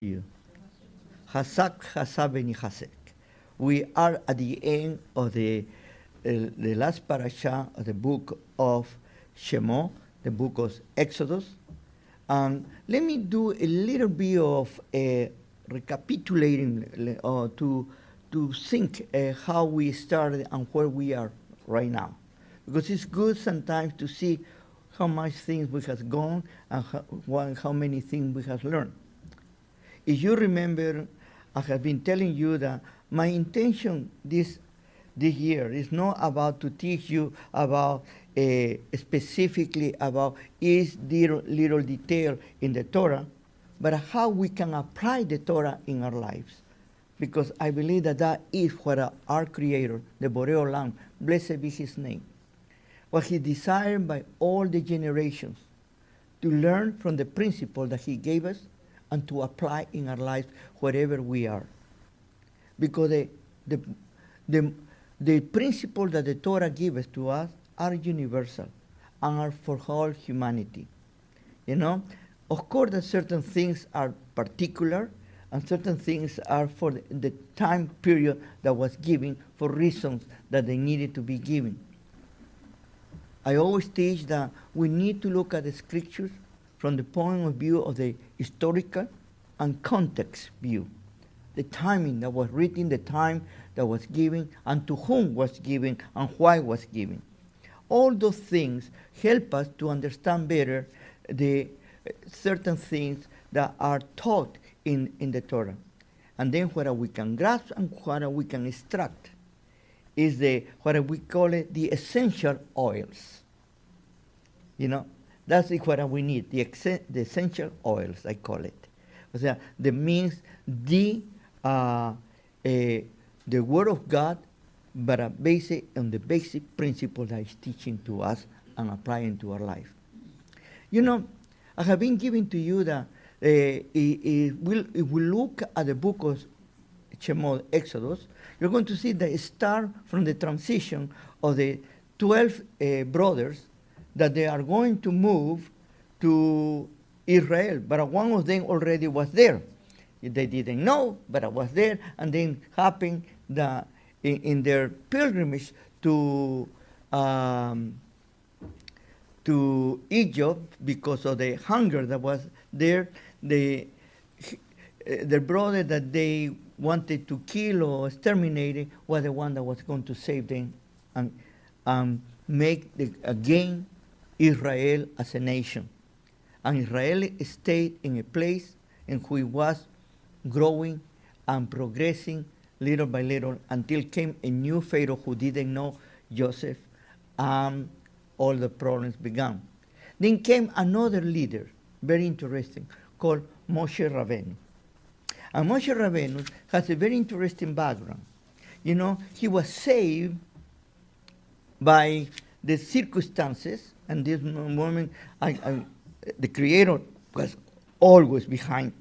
you. Hasak Hasabeni Hasek. We are at the end of the last parasha of the book of Shemo, the book of Exodus. Let me do a little bit of recapitulating to think how we started and where we are right now. Because it's good sometimes to see how much things we have gone and how many things we have learned. If you remember, I have been telling you that my intention this year is not about to teach you about specifically about each little detail in the Torah, but how we can apply the Torah in our lives. Because I believe that that is what our Creator, the Borei Olam, blessed be His name, what He desired by all the generations, to learn from the principle that He gave us and to apply in our lives wherever we are. Because the principle that the Torah gives to us are universal and are for all humanity. You know, of course, that certain things are particular and certain things are for the time period that was given for reasons that they needed to be given. I always teach that we need to look at the scriptures from the point of view of the historical and context view. The timing that was written, the time that was given, and to whom was given, and why was given. All those things help us to understand better the certain things that are taught in the Torah. And then what we can grasp and what we can extract is what we call it the essential oils. You know, that's what we need, the essential oils, I call it. That means the Word of God, but based on the basic principle that is teaching to us and applying to our life. You know, I have been giving to you that if we look at the book of Shemot, Exodus, you're going to see that it starts from the transition of the 12 brothers that they are going to move to Israel, but one of them already was there. They didn't know, but I was there, and then happened that in their pilgrimage to Egypt, because of the hunger that was there, the brother that they wanted to kill or exterminate was the one that was going to save them and make again Israel as a nation. And Israel stayed in a place in which it was growing and progressing little by little until came a new Pharaoh who didn't know Joseph, and all the problems began. Then came another leader, very interesting, called Moshe Rabbeinu. And Moshe Rabbeinu has a very interesting background. You know, he was saved by the circumstances, and this moment, the Creator was always behind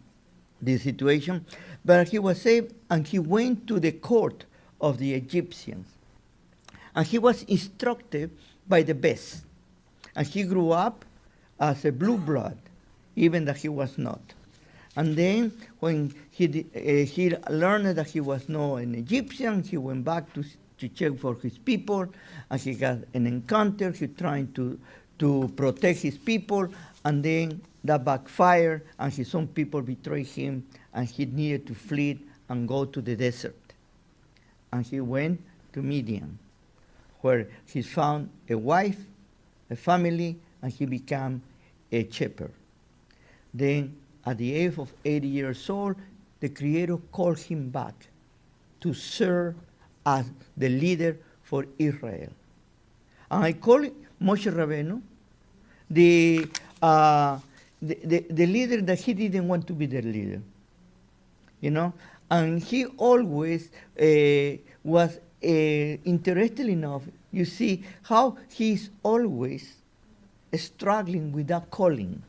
this situation, but he was saved and he went to the court of the Egyptians. And he was instructed by the best. And he grew up as a blue blood, even that he was not. And then when he learned that he was not an Egyptian, he went back to check for his people, and he got an encounter. He tried to protect his people, and then that backfired, and his own people betrayed him, and he needed to flee and go to the desert. And he went to Midian, where he found a wife, a family, and he became a shepherd. Then, at the age of 80 years old, the Creator called him back to serve as the leader for Israel. And I call it Moshe Rabbeinu the leader that he didn't want to be the leader, you know, and he always was interested enough. You see how he's always struggling with that calling.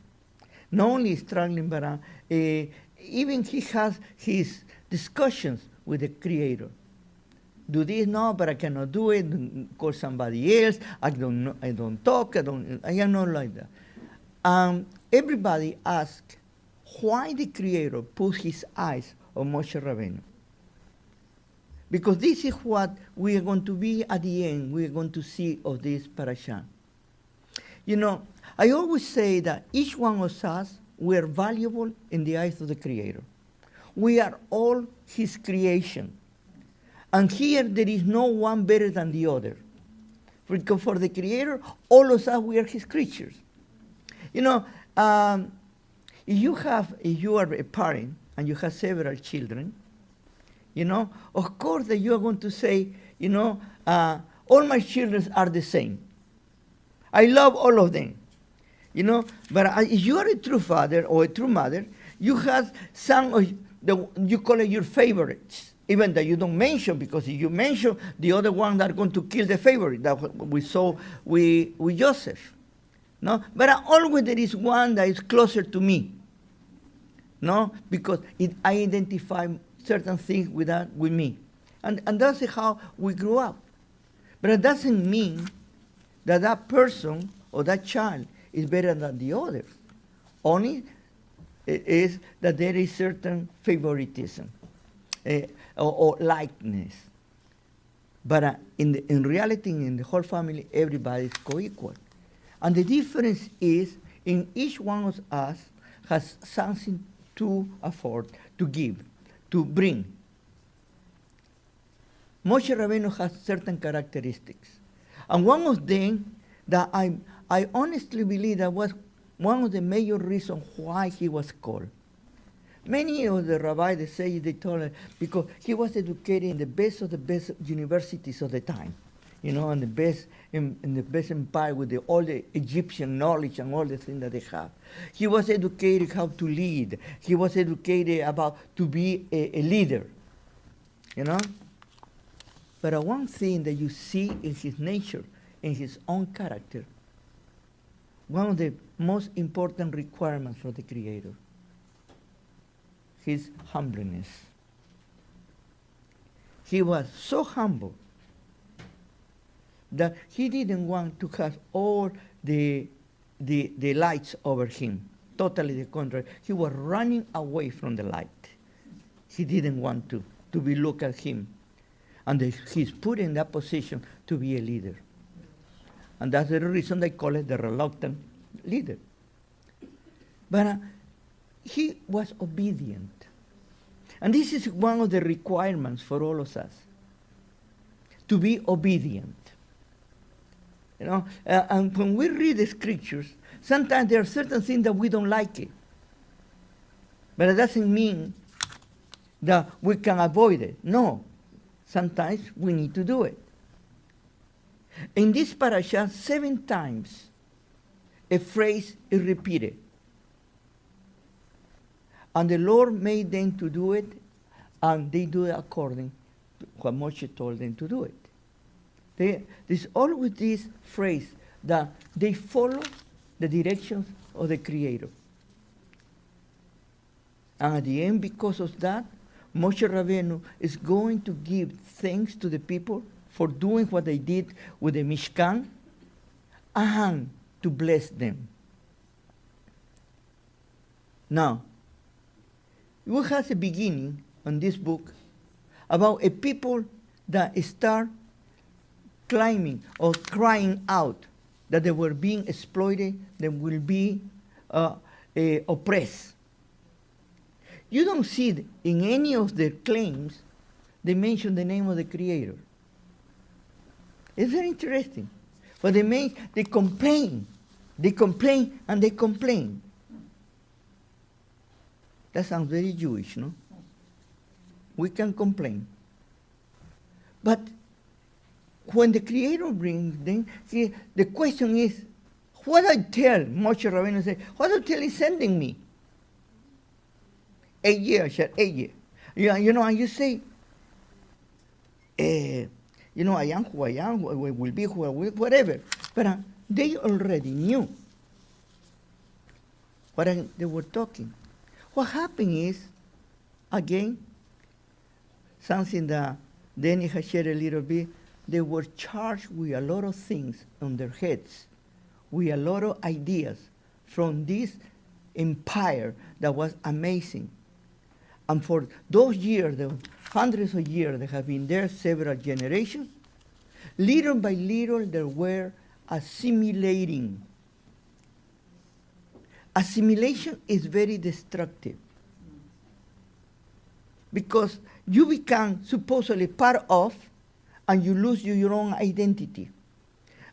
Not only struggling, but even he has his discussions with the Creator. Do this now, but I cannot do it. Call somebody else. I don't know. I don't talk. I am not like that. Everybody asks, why the Creator put his eyes on Moshe Rabbeinu. Because this is what we are going to be at the end, we are going to see of this parasha. You know, I always say that each one of us, we are valuable in the eyes of the Creator. We are all his creation. And here there is no one better than the other. Because for the Creator, all of us, we are his creatures. You know, if you are a parent and you have several children, you know, of course that you are going to say, you know, all my children are the same. I love all of them, you know. But if you are a true father or a true mother, you have some of you call it your favorites, even that you don't mention, because if you mention the other one, that are going to kill the favorite. That we saw with Joseph, no. But always there is one that is closer to me, no, because I identify certain things with me, and that's how we grew up. But it doesn't mean that that person or that child is better than the others. Only it is that there is certain favoritism or likeness. But in reality, in the whole family, everybody is co-equal. And the difference is, in each one of us has something to afford, to give, to bring. Moshe Rabbeinu has certain characteristics. And one of them that I honestly believe that was one of the major reasons why he was called. Many of the rabbis, they told him, because he was educated in the best of the best universities of the time, you know, and the best in the best empire with all the Egyptian knowledge and all the things that they have. He was educated how to lead. He was educated about to be a leader, you know. But one thing that you see in his nature, in his own character, one of the most important requirements for the Creator, his humbleness. He was so humble that he didn't want to have all the lights over him. Totally the contrary. He was running away from the light. He didn't want to be looked at him. And he's put in that position to be a leader. And that's the reason they call it the reluctant leader. But he was obedient. And this is one of the requirements for all of us, to be obedient. You know, and when we read the scriptures, sometimes there are certain things that we don't like it. But it doesn't mean that we can avoid it. No. Sometimes we need to do it. In this parasha, 7 times a phrase is repeated. And the Lord made them to do it, and they do it according to what Moshe told them to do it. There's always this phrase that they follow the directions of the Creator. And at the end, because of that, Moshe Rabbeinu is going to give thanks to the people for doing what they did with the mishkan, and to bless them. Now, we have a beginning on this book about a people that start climbing or crying out that they were being exploited, they will be oppressed. You don't see in any of their claims they mention the name of the Creator. It's very interesting. But they complain. They complain and they complain. That sounds very Jewish, no? We can complain. But when the Creator brings them, the question is, what I tell Moshe Rabbeinu say, what I tell is sending me? 8 years, 8 years. You know, and you say, you know, I am who I am, will be who I will, whatever. But they already knew what they were talking. What happened is, again, something that Danny has shared a little bit, they were charged with a lot of things on their heads, with a lot of ideas from this empire that was amazing. And for those years, the hundreds of years that have been there, several generations, little by little they were assimilating. Assimilation is very destructive because you become supposedly part of and you lose your own identity.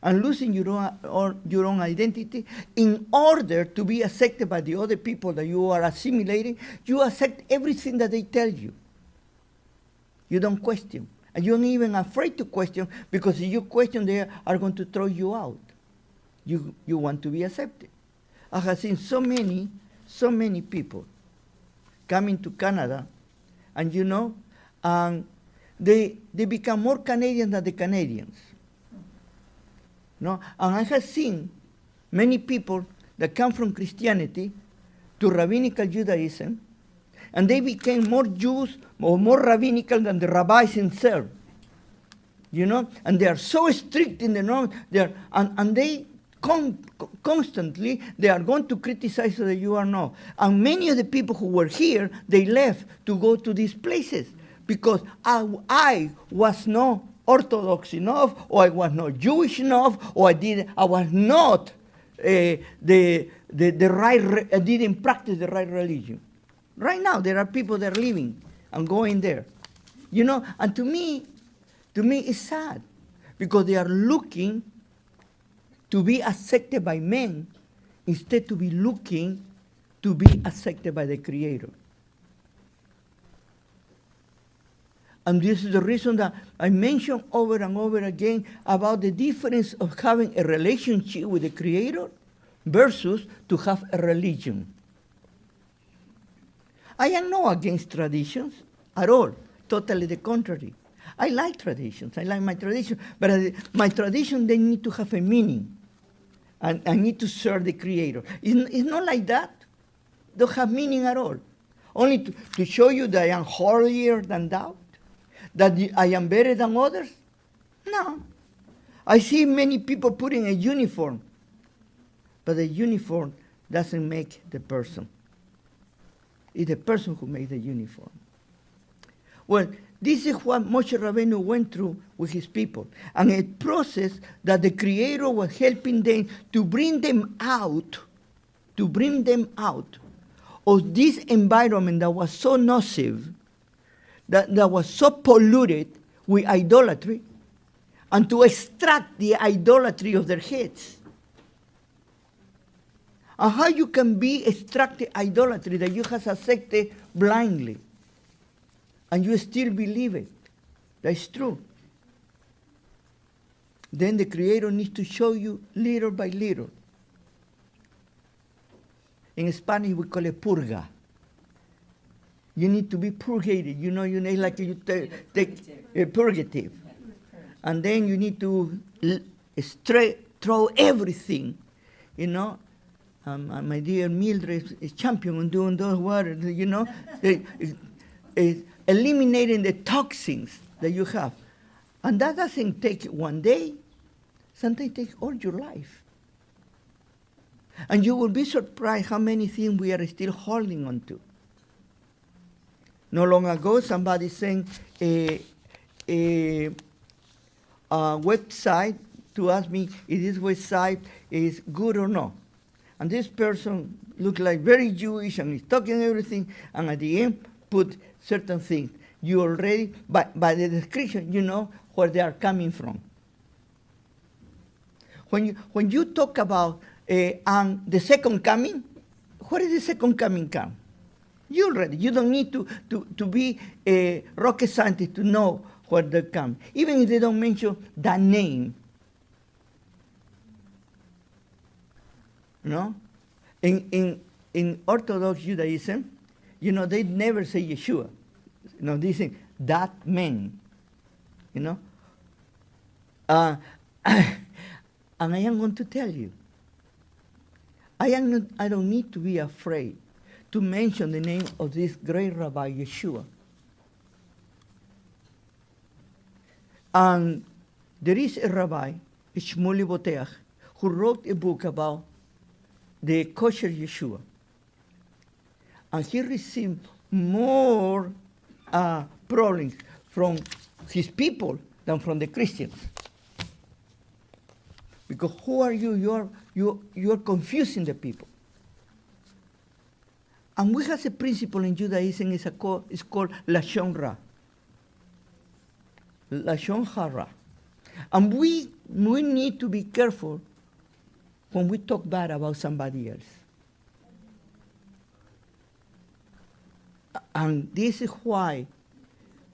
And losing your own identity, in order to be accepted by the other people that you are assimilating, you accept everything that they tell you. You don't question. And you're not even afraid to question, because if you question, they are going to throw you out. You want to be accepted. I have seen so many people coming to Canada, and they become more Canadian than the Canadians. No? And I have seen many people that come from Christianity to rabbinical Judaism, and they became more Jews or more rabbinical than the rabbis themselves. And they are so strict in the norm, and they constantly they are going to criticize that you are not. And many of the people who were here, they left to go to these places because I was not Orthodox enough, or I was not Jewish enough, or I was not I didn't practice the right religion. Right now, there are people that are living and going there, And to me, it's sad because they are looking to be accepted by men instead to be looking to be accepted by the Creator. And this is the reason that I mention over and over again about the difference of having a relationship with the Creator versus to have a religion. I am not against traditions at all, totally the contrary. I like traditions, I like my tradition, but my tradition, they need to have a meaning. And I need to serve the Creator. It's not like that. Don't have meaning at all. Only to show you that I am holier than thou. That I am better than others? No. I see many people putting a uniform, but the uniform doesn't make the person. It's the person who makes the uniform. Well, this is what Moshe Rabbeinu went through with his people, and a process that the Creator was helping them to bring them out of this environment that was so nocive, that was so polluted with idolatry, and to extract the idolatry of their heads. And how you can be extracted idolatry that you have accepted blindly, and you still believe it. That's true. Then the Creator needs to show you little by little. In Spanish, we call it purga. You need to be purgated. You need like you take a purgative. And then you need to throw everything, my dear Mildred is champion on doing those words, eliminating the toxins that you have. And that doesn't take one day. Sometimes it takes all your life. And you will be surprised how many things we are still holding on to. Not long ago, somebody sent a website to ask me if this website is good or not. And this person looked like very Jewish and is talking everything, and at the end put certain things. You already, by the description, you know where they are coming from. When you talk about the second coming, where is the second coming come? You don't need to be a rocket scientist to know where they come, even if they don't mention that name. No? In Orthodox Judaism, they never say Yeshua. They say that man. And I am going to tell you, I don't need to be afraid to mention the name of this great Rabbi Yeshua. And there is a rabbi, Shmuley Boteach, who wrote a book about the kosher Yeshua. And he received more problems from his people than from the Christians. Because who are you? You are confusing the people. And we have a principle in Judaism, it's called Lashon Ra. Lashon Hara. And we need to be careful when we talk bad about somebody else. And this is why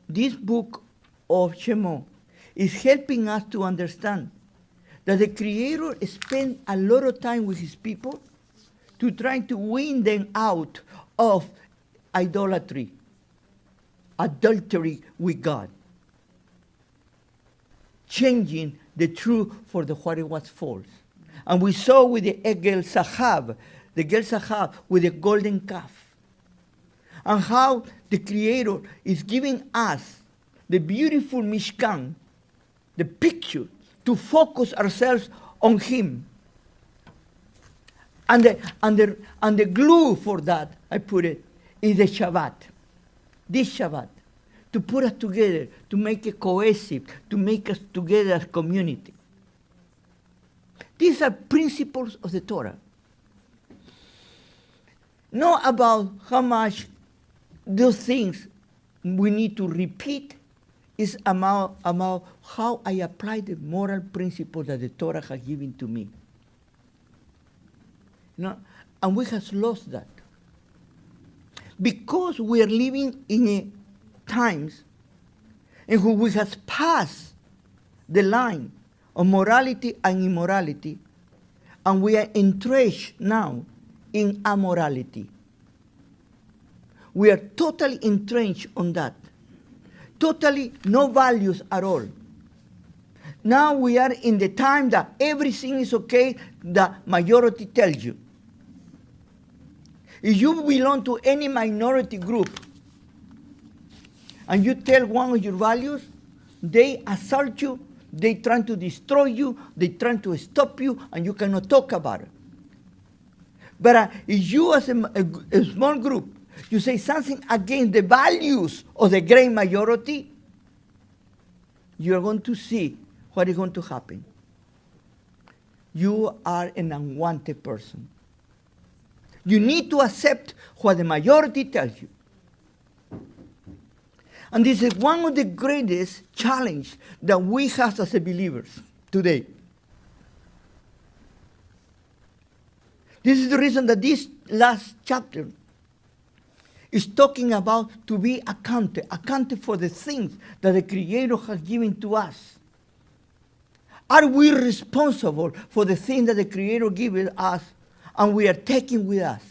this book of Shemot is helping us to understand that the Creator spent a lot of time with his people to try to win them out of idolatry, adultery with God, changing the truth for what it was false. And we saw with the Egel Sahab, the Egel Sahab with the golden calf, and how the Creator is giving us the beautiful mishkan, the picture, to focus ourselves on him. And the glue for that, I put it, is the Shabbat. This Shabbat. To put us together, to make it cohesive, to make us together as community. These are principles of the Torah. Not about how much those things we need to repeat. It's about how I apply the moral principles that the Torah has given to me. You know, and we have lost that. Because we are living in times in which we have passed the line of morality and immorality, and we are entrenched now in amorality. We are totally entrenched on that. Totally no values at all. Now we are in the time that everything is okay, the majority tells you. If you belong to any minority group and you tell one of your values, they assault you, they try to destroy you, they try to stop you, and you cannot talk about it. But if you as a small group, you say something against the values of the great majority, you are going to see what is going to happen. You are an unwanted person. You need to accept what the majority tells you. And this is one of the greatest challenges that we have as believers today. This is the reason that this last chapter is talking about to be accounted for the things that the Creator has given to us. Are we responsible for the things that the Creator gives us and we are taking with us?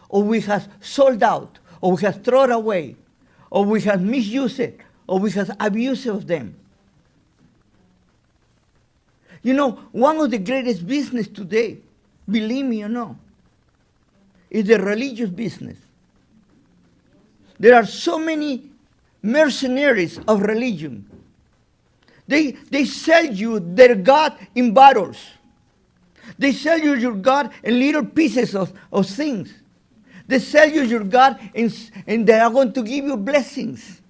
Or we have sold out, or we have thrown away, or we have misused it, or we have abused of them? You know, one of the greatest business today, believe me or no, is the religious business. There are so many mercenaries of religion. They sell you their God in bottles. They sell you your God in little pieces of things. They sell you your God and they are going to give you blessings.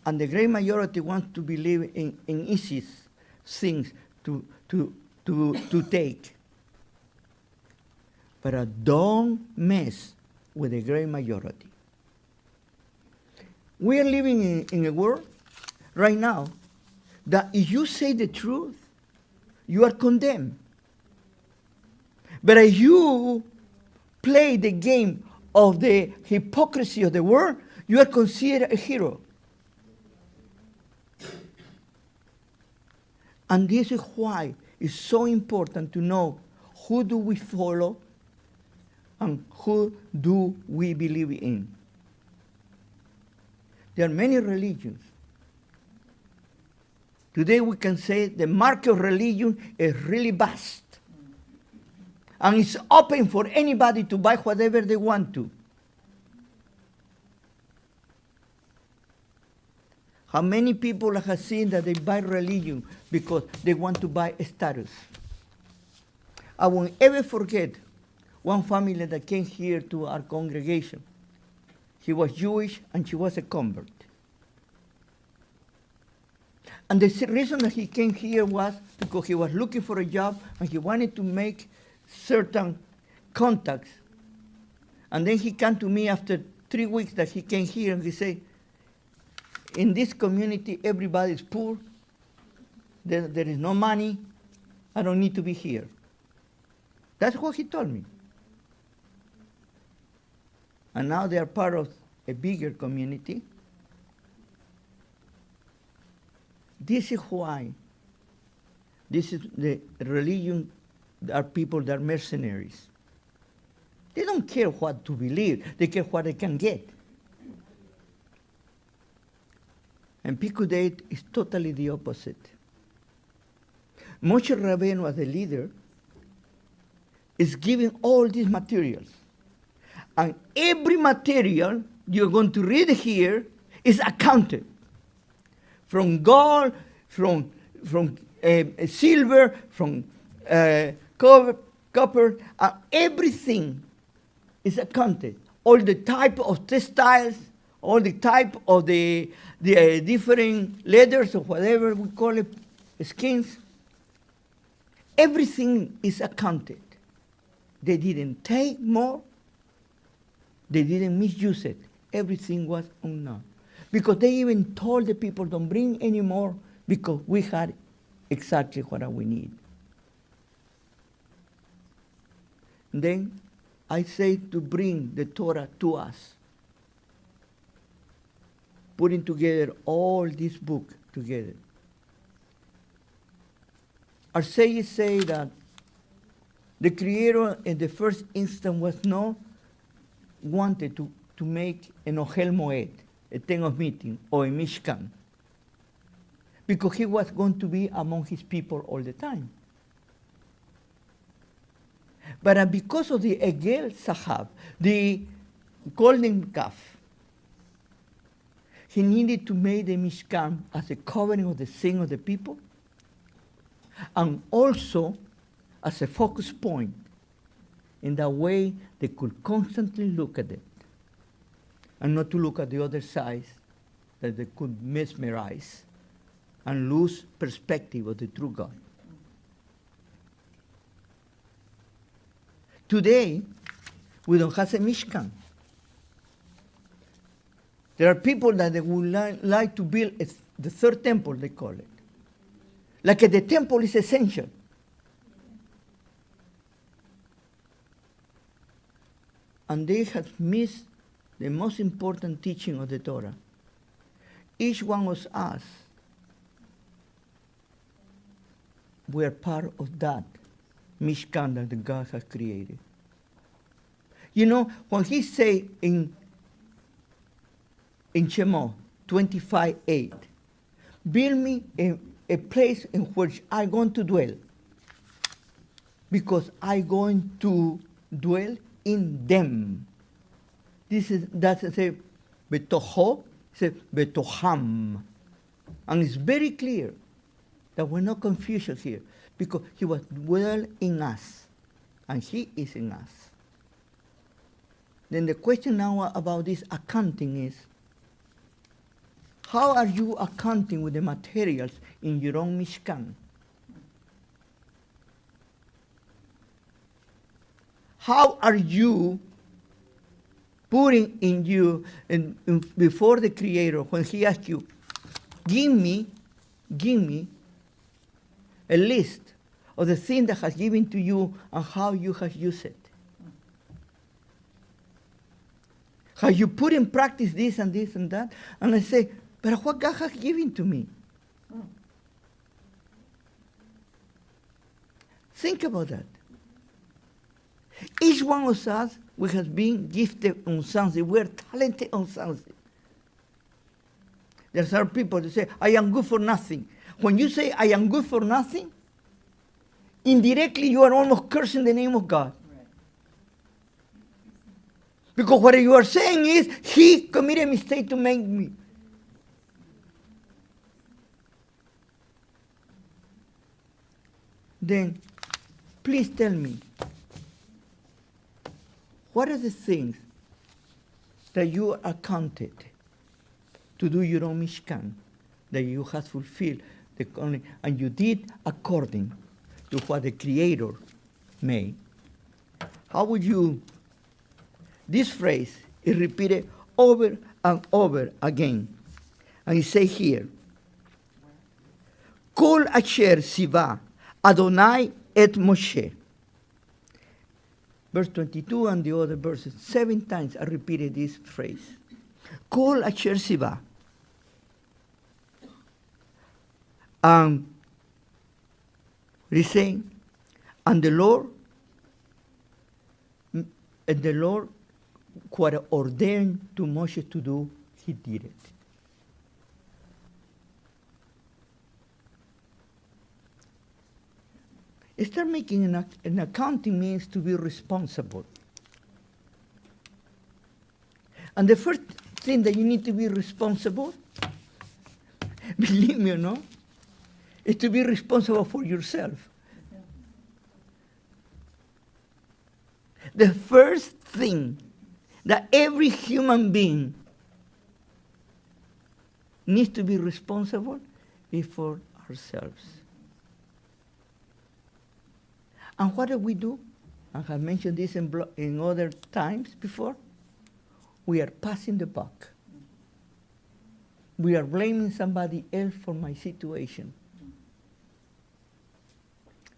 And the great majority wants to believe in easy things to take. But don't mess with the great majority. We are living in a world right now that if you say the truth, you are condemned. But if you play the game of the hypocrisy of the world, you are considered a hero. And this is why it's so important to know who do we follow and who do we believe in. There are many religions. Today we can say the market of religion is really vast. And it's open for anybody to buy whatever they want to. How many people have seen that they buy religion because they want to buy a status? I won't ever forget one family that came here to our congregation. He was Jewish and she was a convert. And the reason that he came here was because he was looking for a job and he wanted to make certain contacts. And then he came to me after 3 weeks that he came here and he said, in this community, everybody is poor. There is no money. I don't need to be here. That's what he told me. And now they are part of a bigger community. This is why. This is the religion, are people that are mercenaries. They don't care what to believe. They care what they can get. And Pekudei is totally the opposite. Moshe Rabbeinu, as the leader, is giving all these materials. And every material you're going to read here is accounted. From gold, from silver, from copper, everything is accounted. All the type of textiles, all the type of the different leathers or whatever we call it, skins, everything is accounted. They didn't take more. They didn't misuse it. Everything was unknown. Because they even told the people, don't bring any more, because we had exactly what we need. And then I say to bring the Torah to us, putting together all this book together. Our sages say that the Creator in the first instant was not wanted to make an Ohel Moed, a tent of meeting, or a mishkan, because he was going to be among his people all the time. But because of the Egel Sahab, the golden calf, he needed to make the mishkan as a covering of the sin of the people, and also as a focus point. In that way, they could constantly look at it, and not to look at the other side that they could mesmerize and lose perspective of the true God. Today, we don't have a mishkan. There are people that they would like to build the third temple, they call it. Like the temple is essential. And they have missed the most important teaching of the Torah. Each one of us, we are part of that mishkan that God has created. You know, when he say in Shemot 25:8, build me a place in which I'm going to dwell, because I'm going to dwell in them. That's a betoho, it's a betoham. And it's very clear that we're not confusion here, because he was dwell in us, and he is in us. Then the question now about this accounting is, how are you accounting with the materials in your own mishkan? How are you putting in you, before the Creator, when he asks you, give me a list of the things that has given to you and how you have used it? How you put in practice this and this and that? And I say, but what God has given to me? Think about that. Each one of us, we have been gifted on something. We're talented on something. There are people that say, I am good for nothing. When you say, I am good for nothing, indirectly you are almost cursing the name of God. Right. Because what you are saying is, he committed a mistake to make me. Then, please tell me, what are the things that you are counted to do your own mishkan, that you have fulfilled, and you did according to what the Creator made? How would you, this phrase is repeated over and over again. And it says here, Kol asher siva Adonai et Moshe. Verse 22 and the other verses, 7 times I repeated this phrase. Kol asher siva. It is saying, and the Lord what ordained to Moshe to do, he did it. Start making an accounting means to be responsible. And the first thing that you need to be responsible, believe me or not, is to be responsible for yourself. The first thing that every human being needs to be responsible is for ourselves. And what do we do? I have mentioned this in other times before. We are passing the buck. We are blaming somebody else for my situation.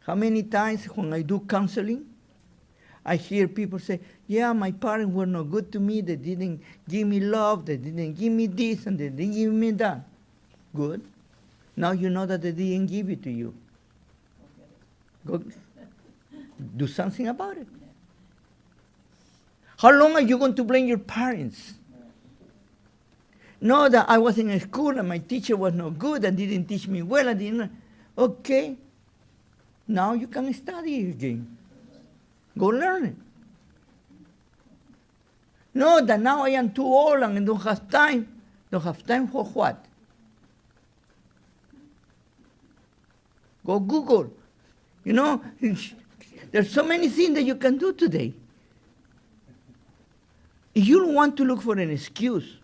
How many times when I do counseling, I hear people say, yeah, my parents were not good to me, they didn't give me love, they didn't give me this, and they didn't give me that. Good. Now you know that they didn't give it to you. Go do something about it. How long are you going to blame your parents? No, that I was in a school and my teacher was not good and didn't teach me well. And didn't. Okay, now you can study again. Go learn it. No, that now I am too old and I don't have time. Don't have time for what? Go Google. You know, there's so many things that you can do today. You don't want to look for an excuse.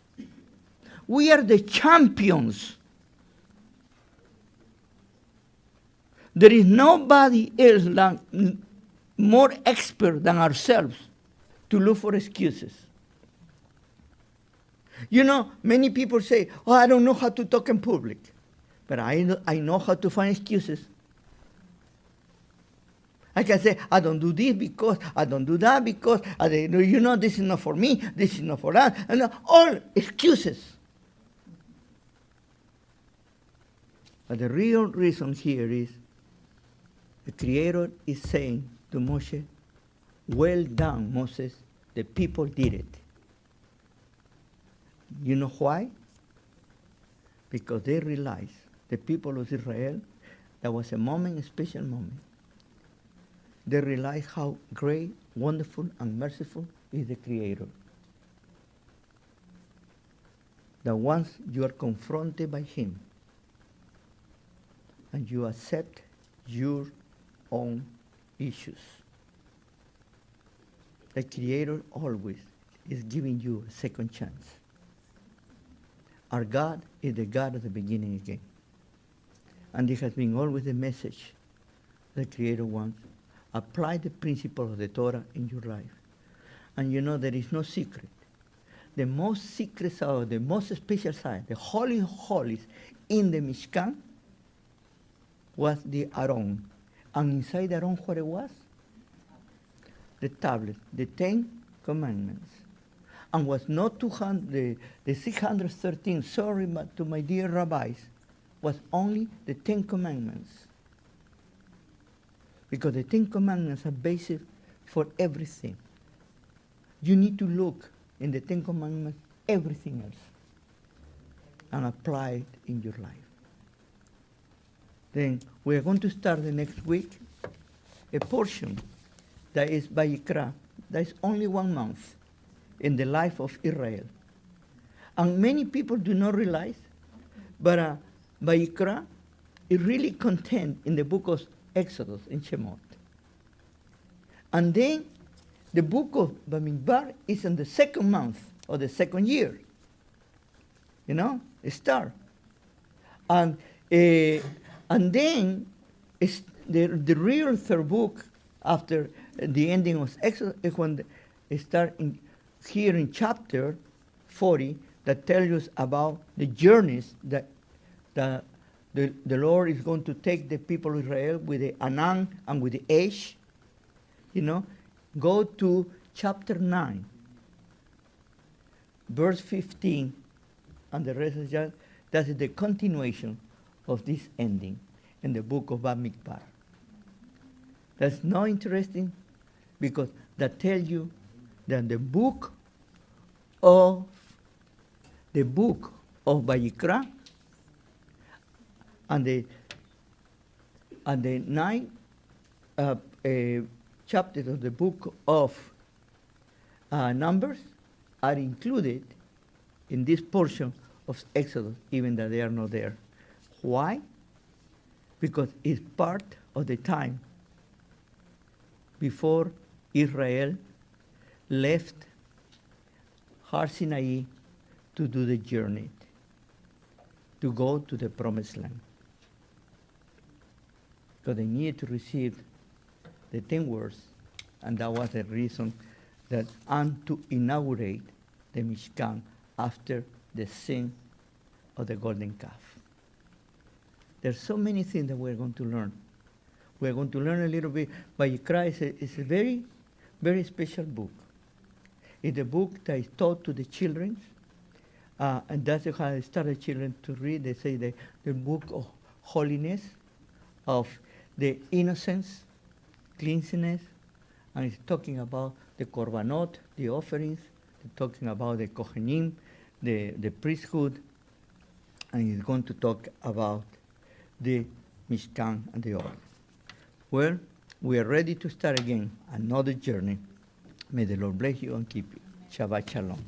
We are the champions. There is nobody else more expert than ourselves to look for excuses. You know, many people say, oh, I don't know how to talk in public. But I know how to find excuses. I can say, I don't do this because, I don't do that because, you know, this is not for me, this is not for that, and all excuses. But the real reason here is the Creator is saying to Moshe, well done, Moses, the people did it. You know why? Because they realized, the people of Israel, there was a moment, a special moment. They realized how great, wonderful, and merciful is the Creator. That once you are confronted by Him, and you accept your own issues, the Creator always is giving you a second chance. Our God is the God of the beginning again. And this has been always the message the Creator wants. Apply the principle of the Torah in your life. And you know there is no secret. The most secret side, the most special side, the Holy of Holies in the Mishkan was the Aron. And inside the Aron, what it was? The tablet, the 10 Commandments. And was not 200, the 613, sorry but to my dear rabbis, was only the 10 Commandments. Because the 10 Commandments are basic for everything. You need to look in the 10 Commandments, everything else, and apply it in your life. Then we are going to start the next week a portion that is Vayikra. That is only 1 month in the life of Israel. And many people do not realize, but Vayikra is really contained in the book of Exodus in Shemot. And then the book of Bamidbar is in the second month of the second year. You know, it start. And then it's the real third book after the ending of Exodus is when it start here in chapter 40 that tells us about the journeys that the Lord is going to take the people of Israel with the Anan and with the Esh. You know, go to chapter 9, verse 15, and the rest is just, that is the continuation of this ending in the book of Bamidbar. That's not interesting because that tells you that the book of Vayikra and the 9 chapters of the book of Numbers are included in this portion of Exodus, even though they are not there. Why? Because it's part of the time before Israel left Har Sinai to do the journey, to go to the Promised Land. Because they needed to receive the 10 words, and that was the reason that, and to inaugurate the Mishkan after the sin of the golden calf. There's so many things that we're going to learn. We're going to learn a little bit. Vayikra is a very, very special book. It's a book that is taught to the children, and that's how I started children to read. They say the book of holiness, of the innocence, cleanliness, and it's talking about the korbanot, the offerings, it's talking about the kohanim, the priesthood, and it's going to talk about the Mishkan and the oil. Well, we are ready to start again another journey. May the Lord bless you and keep you. Shabbat Shalom.